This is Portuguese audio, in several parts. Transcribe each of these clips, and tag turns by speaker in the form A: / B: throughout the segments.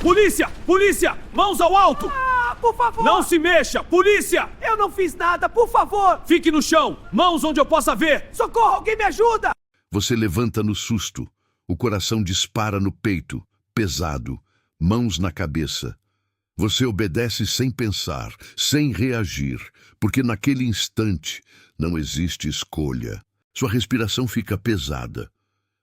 A: Polícia! Polícia! Mãos ao alto!
B: Por favor!
A: Não se mexa! Polícia!
B: Eu não fiz nada, por favor!
A: Fique no chão! Mãos onde eu possa ver!
B: Socorro, alguém me ajuda!
C: Você levanta no susto. O coração dispara no peito, pesado, mãos na cabeça. Você obedece sem pensar, sem reagir, porque naquele instante não existe escolha. Sua respiração fica pesada,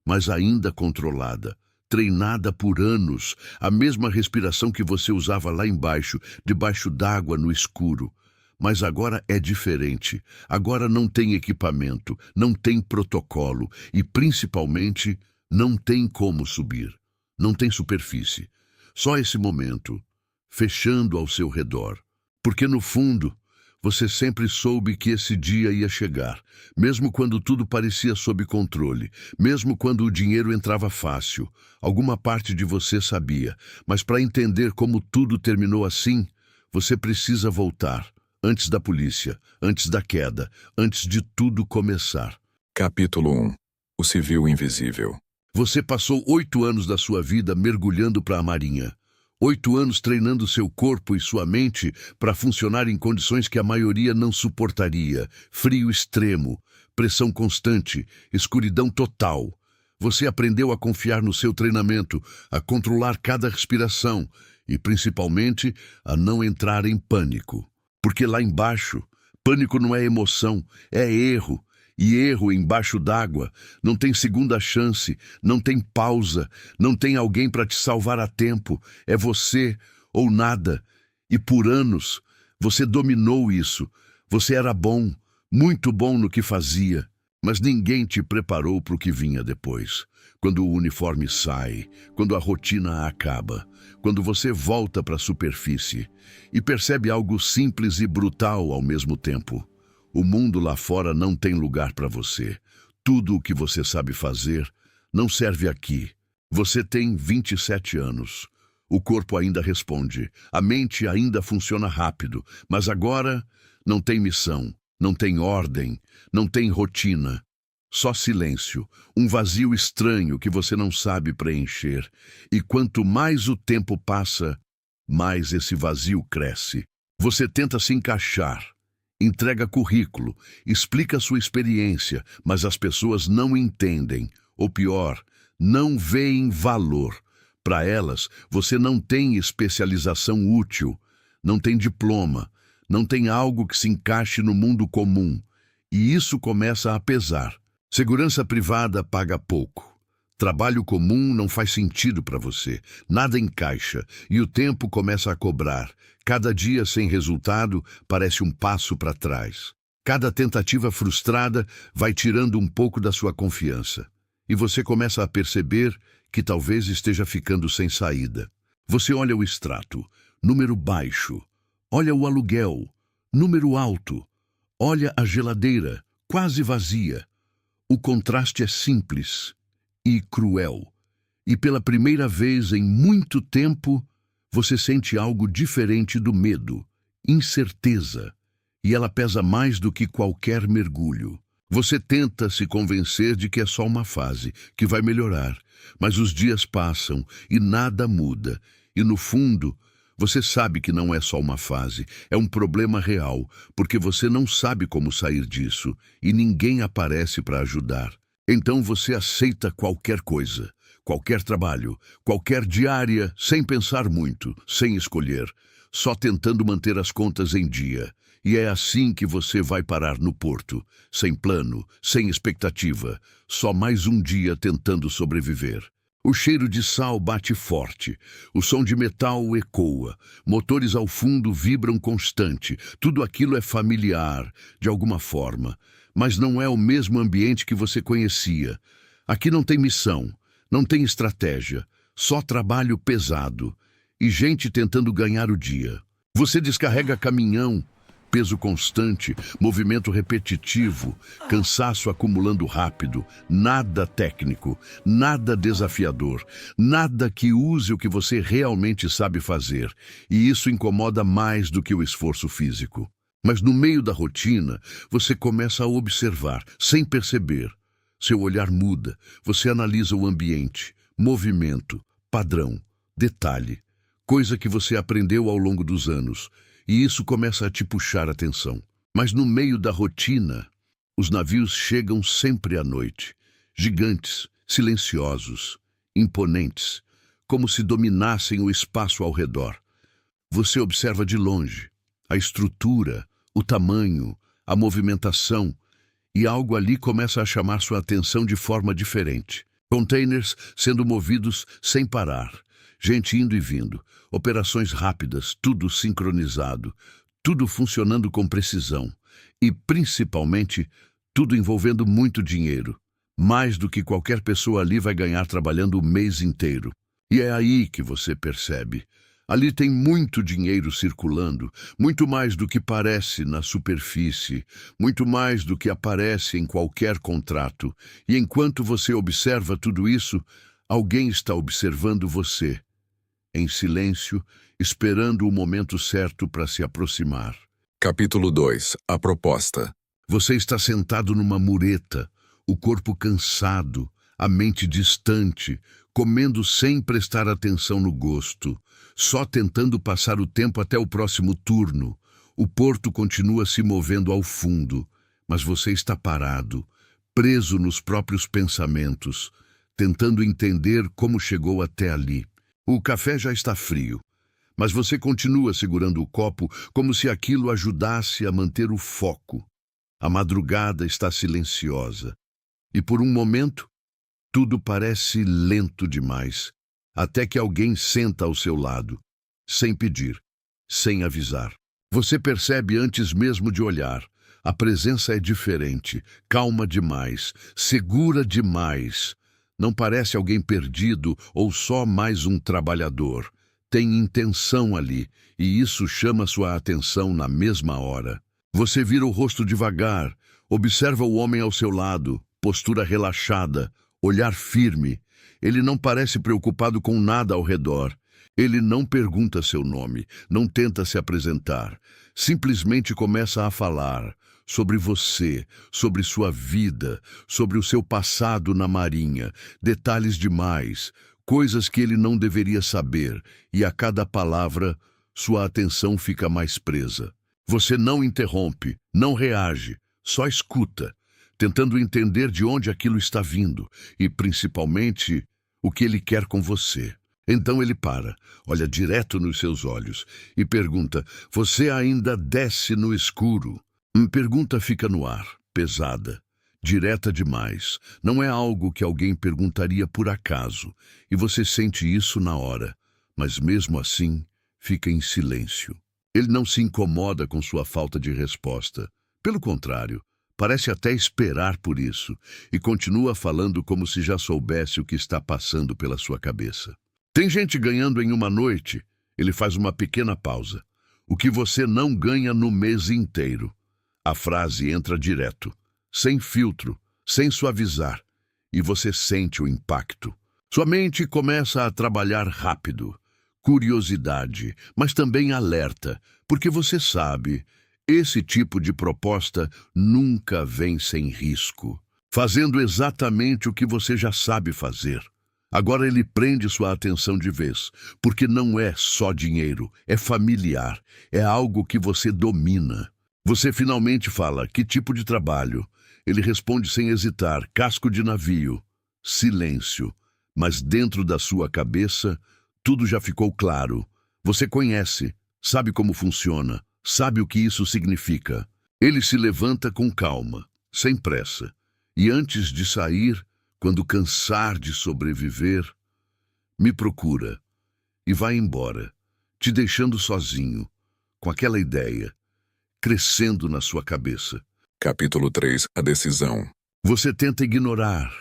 C: mas ainda controlada, treinada por anos, a mesma respiração que você usava lá embaixo, debaixo d'água no escuro. Mas agora é diferente. Agora não tem equipamento, não tem protocolo e, principalmente, não tem como subir. Não tem superfície. Só esse momento, fechando ao seu redor. Porque, no fundo, você sempre soube que esse dia ia chegar, mesmo quando tudo parecia sob controle, mesmo quando o dinheiro entrava fácil. Alguma parte de você sabia, mas para entender como tudo terminou assim, você precisa voltar, antes da polícia, antes da queda, antes de tudo começar.
D: Capítulo 1. O Civil Invisível.
C: Você passou 8 anos da sua vida mergulhando para a marinha. 8 anos treinando seu corpo e sua mente para funcionar em condições que a maioria não suportaria. Frio extremo, pressão constante, escuridão total. Você aprendeu a confiar no seu treinamento, a controlar cada respiração e, principalmente, a não entrar em pânico. Porque lá embaixo, pânico não é emoção, é erro. E erro embaixo d'água, não tem segunda chance, não tem pausa, não tem alguém para te salvar a tempo, é você ou nada. E por anos, você dominou isso, você era bom, muito bom no que fazia, mas ninguém te preparou para o que vinha depois. Quando o uniforme sai, quando a rotina acaba, quando você volta para a superfície e percebe algo simples e brutal ao mesmo tempo. O mundo lá fora não tem lugar para você. Tudo o que você sabe fazer não serve aqui. Você tem 27 anos. O corpo ainda responde. A mente ainda funciona rápido. Mas agora não tem missão, não tem ordem, não tem rotina. Só silêncio, um vazio estranho que você não sabe preencher. E quanto mais o tempo passa, mais esse vazio cresce. Você tenta se encaixar. Entrega currículo, explica sua experiência, mas as pessoas não entendem. Ou pior, não veem valor. Para elas, você não tem especialização útil, não tem diploma, não tem algo que se encaixe no mundo comum. E isso começa a pesar. Segurança privada paga pouco. Trabalho comum não faz sentido para você, nada encaixa e o tempo começa a cobrar. Cada dia sem resultado parece um passo para trás. Cada tentativa frustrada vai tirando um pouco da sua confiança. E você começa a perceber que talvez esteja ficando sem saída. Você olha o extrato, número baixo. Olha o aluguel, número alto. Olha a geladeira, quase vazia. O contraste é simples e cruel. E pela primeira vez em muito tempo, você sente algo diferente do medo, incerteza. E ela pesa mais do que qualquer mergulho. Você tenta se convencer de que é só uma fase, que vai melhorar. Mas os dias passam e nada muda. E no fundo, você sabe que não é só uma fase, é um problema real, porque você não sabe como sair disso e ninguém aparece para ajudar. Então você aceita qualquer coisa, qualquer trabalho, qualquer diária, sem pensar muito, sem escolher, só tentando manter as contas em dia. E é assim que você vai parar no porto, sem plano, sem expectativa, só mais um dia tentando sobreviver. O cheiro de sal bate forte, o som de metal ecoa, motores ao fundo vibram constante, tudo aquilo é familiar, de alguma forma, mas não é o mesmo ambiente que você conhecia. Aqui não tem missão, não tem estratégia, só trabalho pesado e gente tentando ganhar o dia. Você descarrega caminhão, peso constante, movimento repetitivo, cansaço acumulando rápido, nada técnico, nada desafiador, nada que use o que você realmente sabe fazer, e isso incomoda mais do que o esforço físico. Mas no meio da rotina, você começa a observar, sem perceber. Seu olhar muda, você analisa o ambiente, movimento, padrão, detalhe. coisa que você aprendeu ao longo dos anos, e isso começa a te puxar a atenção. Mas no meio da rotina, os navios chegam sempre à noite, gigantes, silenciosos, imponentes, como se dominassem o espaço ao redor. Você observa de longe a estrutura, o tamanho, a movimentação, e algo ali começa a chamar sua atenção de forma diferente. Containers sendo movidos sem parar, gente indo e vindo, operações rápidas, tudo sincronizado, tudo funcionando com precisão e, principalmente, tudo envolvendo muito dinheiro, mais do que qualquer pessoa ali vai ganhar trabalhando o mês inteiro. E é aí que você percebe. Ali tem muito dinheiro circulando, muito mais do que parece na superfície, muito mais do que aparece em qualquer contrato. E enquanto você observa tudo isso, alguém está observando você, em silêncio, esperando o momento certo para se aproximar.
D: Capítulo 2. A proposta.
C: Você está sentado numa mureta, o corpo cansado, a mente distante, comendo sem prestar atenção no gosto, só tentando passar o tempo até o próximo turno. O porto continua se movendo ao fundo, mas você está parado, preso nos próprios pensamentos, tentando entender como chegou até ali. O café já está frio, mas você continua segurando o copo como se aquilo ajudasse a manter o foco. A madrugada está silenciosa, e por um momento, tudo parece lento demais, até que alguém senta ao seu lado, sem pedir, sem avisar. Você percebe antes mesmo de olhar. A presença é diferente, calma demais, segura demais. Não parece alguém perdido ou só mais um trabalhador. Tem intenção ali, e isso chama sua atenção na mesma hora. Você vira o rosto devagar, observa o homem ao seu lado, postura relaxada, olhar firme. Ele não parece preocupado com nada ao redor. Ele não pergunta seu nome, não tenta se apresentar. Simplesmente começa a falar sobre você, sobre sua vida, sobre o seu passado na Marinha, detalhes demais, coisas que ele não deveria saber, e a cada palavra, sua atenção fica mais presa. Você não interrompe, não reage, só escuta, tentando entender de onde aquilo está vindo e, principalmente, o que ele quer com você. Então ele para, olha direto nos seus olhos e pergunta: você ainda desce no escuro? Pergunta fica no ar, pesada, direta demais. Não é algo que alguém perguntaria por acaso, e você sente isso na hora, mas mesmo assim fica em silêncio. Ele não se incomoda com sua falta de resposta. Pelo contrário, parece até esperar por isso, e continua falando como se já soubesse o que está passando pela sua cabeça. Tem gente ganhando em uma noite. Ele faz uma pequena pausa. O que você não ganha no mês inteiro. A frase entra direto, sem filtro, sem suavizar, e você sente o impacto. Sua mente começa a trabalhar rápido. Curiosidade, mas também alerta, porque você sabe, esse tipo de proposta nunca vem sem risco, fazendo exatamente o que você já sabe fazer. Agora ele prende sua atenção de vez, porque não é só dinheiro, é familiar, é algo que você domina. Você finalmente fala: que tipo de trabalho? Ele responde sem hesitar: casco de navio. Silêncio, mas dentro da sua cabeça, tudo já ficou claro. Você conhece, sabe como funciona, sabe o que isso significa. Ele se levanta com calma, sem pressa, e antes de sair, quando cansar de sobreviver, me procura e vai embora, te deixando sozinho, com aquela ideia, crescendo na sua cabeça.
D: Capítulo 3. A decisão.
C: Você tenta ignorar.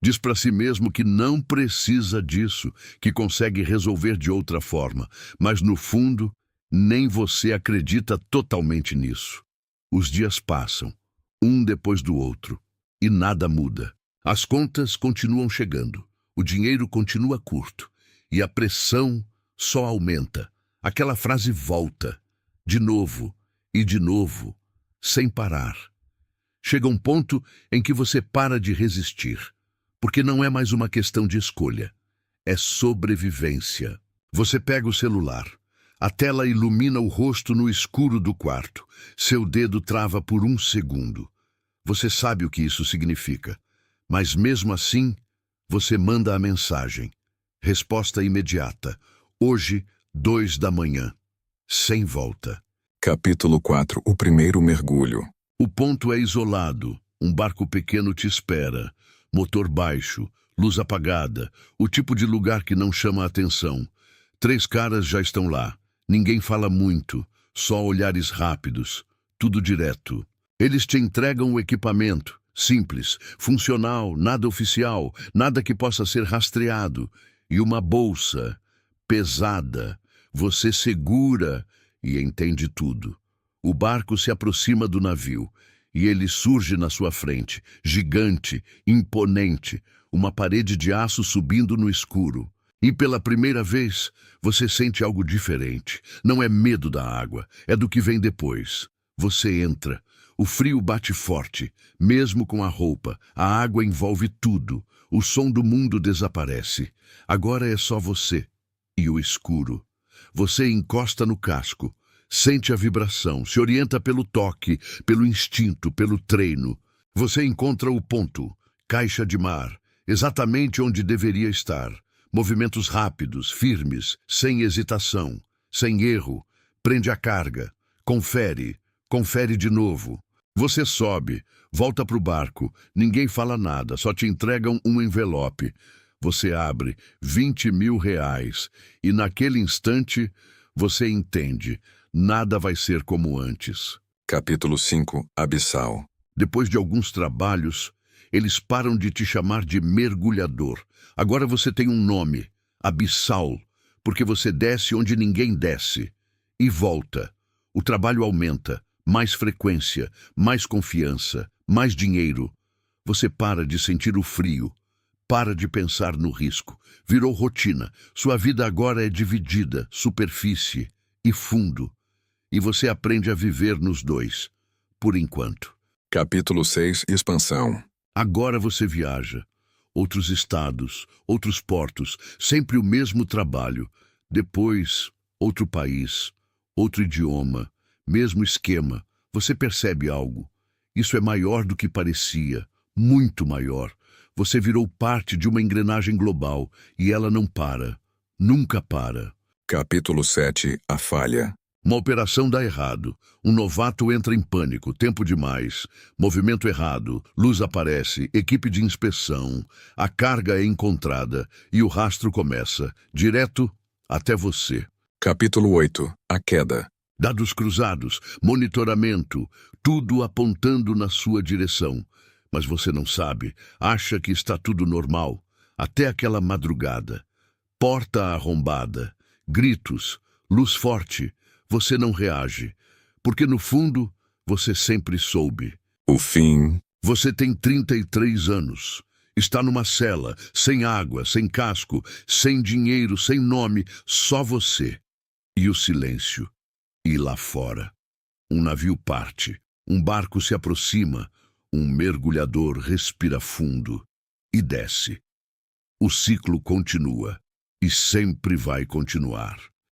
C: Diz para si mesmo que não precisa disso, que consegue resolver de outra forma, mas no fundo, nem você acredita totalmente nisso. Os dias passam, um depois do outro, e nada muda. As contas continuam chegando, o dinheiro continua curto, e a pressão só aumenta. Aquela frase volta, de novo e de novo, sem parar. Chega um ponto em que você para de resistir. Porque não é mais uma questão de escolha, é sobrevivência. Você pega o celular. A tela ilumina o rosto no escuro do quarto. Seu dedo trava por 1 segundo. Você sabe o que isso significa. Mas mesmo assim, você manda a mensagem. Resposta imediata. Hoje, 2 da manhã. Sem volta.
D: Capítulo 4. O primeiro mergulho.
C: O ponto é isolado. Um barco pequeno te espera. Motor baixo, luz apagada. O tipo de lugar que não chama a atenção. 3 caras já estão lá. Ninguém fala muito. Só olhares rápidos. Tudo direto. Eles te entregam o equipamento. Simples, funcional, nada oficial, nada que possa ser rastreado. E uma bolsa, pesada. Você segura e entende tudo. O barco se aproxima do navio e ele surge na sua frente, gigante, imponente, uma parede de aço subindo no escuro. E pela primeira vez, você sente algo diferente. Não é medo da água, é do que vem depois. Você entra. O frio bate forte, mesmo com a roupa. A água envolve tudo. O som do mundo desaparece. Agora é só você e o escuro. Você encosta no casco, sente a vibração, se orienta pelo toque, pelo instinto, pelo treino. Você encontra o ponto, caixa de mar, exatamente onde deveria estar. Movimentos rápidos, firmes, sem hesitação, sem erro. Prende a carga, confere de novo. Você sobe, volta para o barco, ninguém fala nada, só te entregam um envelope. Você abre R$20.000 e naquele instante você entende, nada vai ser como antes.
D: Capítulo 5. Abissal.
C: Depois de alguns trabalhos, eles param de te chamar de mergulhador. Agora você tem um nome, Abissal, porque você desce onde ninguém desce. E volta. O trabalho aumenta, mais frequência, mais confiança, mais dinheiro. Você para de sentir o frio. Para de pensar no risco. Virou rotina. Sua vida agora é dividida, superfície e fundo. E você aprende a viver nos dois, por enquanto.
D: Capítulo 6. Expansão.
C: Agora você viaja. Outros estados, outros portos, sempre o mesmo trabalho. Depois, outro país, outro idioma, mesmo esquema. Você percebe algo. Isso é maior do que parecia, muito maior. Você virou parte de uma engrenagem global e ela não para. Nunca para.
D: Capítulo 7. A falha.
C: Uma operação dá errado. Um novato entra em pânico. Tempo demais. Movimento errado. Luz aparece. Equipe de inspeção. A carga é encontrada. E o rastro começa. Direto até você.
D: Capítulo 8. A queda.
C: Dados cruzados. Monitoramento. Tudo apontando na sua direção. Mas você não sabe, acha que está tudo normal, até aquela madrugada. Porta arrombada, gritos, luz forte, você não reage, porque no fundo você sempre soube.
D: O fim.
C: Você tem 33 anos, está numa cela, sem água, sem casco, sem dinheiro, sem nome, só você. E o silêncio. E lá fora, um navio parte, um barco se aproxima, um mergulhador respira fundo e desce. O ciclo continua e sempre vai continuar.